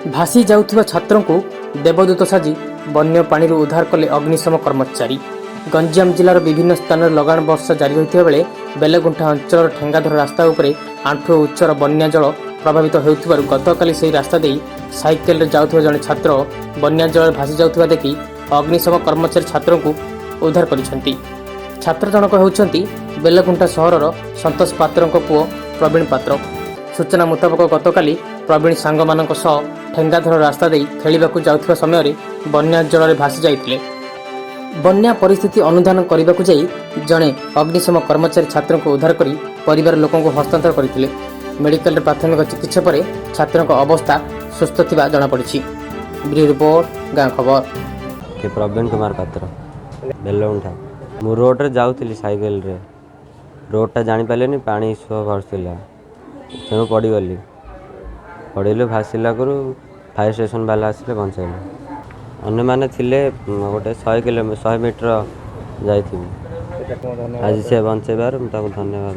भासी जाउथिबा छात्रों को देवदूत साजी बन्य पानी उद्धार कले अग्निशम कर्मचारी। गंजाम जिलार विभिन्न स्थान में लगाण वर्षा जारी होता बेले बेलगुंठा अंचल ठेंगाधर रास्ता उपरे आंठु उच्चर बन्या जल प्रभावित होउथिबारु गतकाली ସେହି रास्ता देई साइकेल रे जाउथिबा जणे छात्र बन्या जल भासी जाउथिबा देखि अग्निशम कर्मचारी छात्रों को उद्धार करिसेंती। छात्र जनक हेउचंती बेलगुंठा सहरर संतोष पात्रଙ୍କ पुओ प्रवीण पात्र। सूचना मुताबक गतकाली प्रवीण सांगमानଙ୍କ सह ठेंगाधर रास्ता देई खेलिबाकू जाउथिबा समय बन्या जल भासी जाइतिले। बन्या परिस्थिति अनुधान करने जाई जड़े अग्निशम कर्मचारी छात्रों को उद्धार करी परिवार लोकों को हस्तांतर करते। मेडिकल प्राथमिक चिकित्सा पर छात्रों अवस्था सुस्थ थिबा जଣା पड़ी। ब्यूरो रिपोर्ट गाँ खबर। प्रवीण कुमार पात्र बेलगुंठा मु रोड रे जाऊली साइकेल रे रोडटा जानी पारे पानी सुह भरसा तेणु पड़गली पड़े भाषिला फायर स्टेशन वाला आसिले बचाइले। अन्य माने थिले गोटे 100 मीटर जाइथिबी आज से बंचेबार धन्यवाद।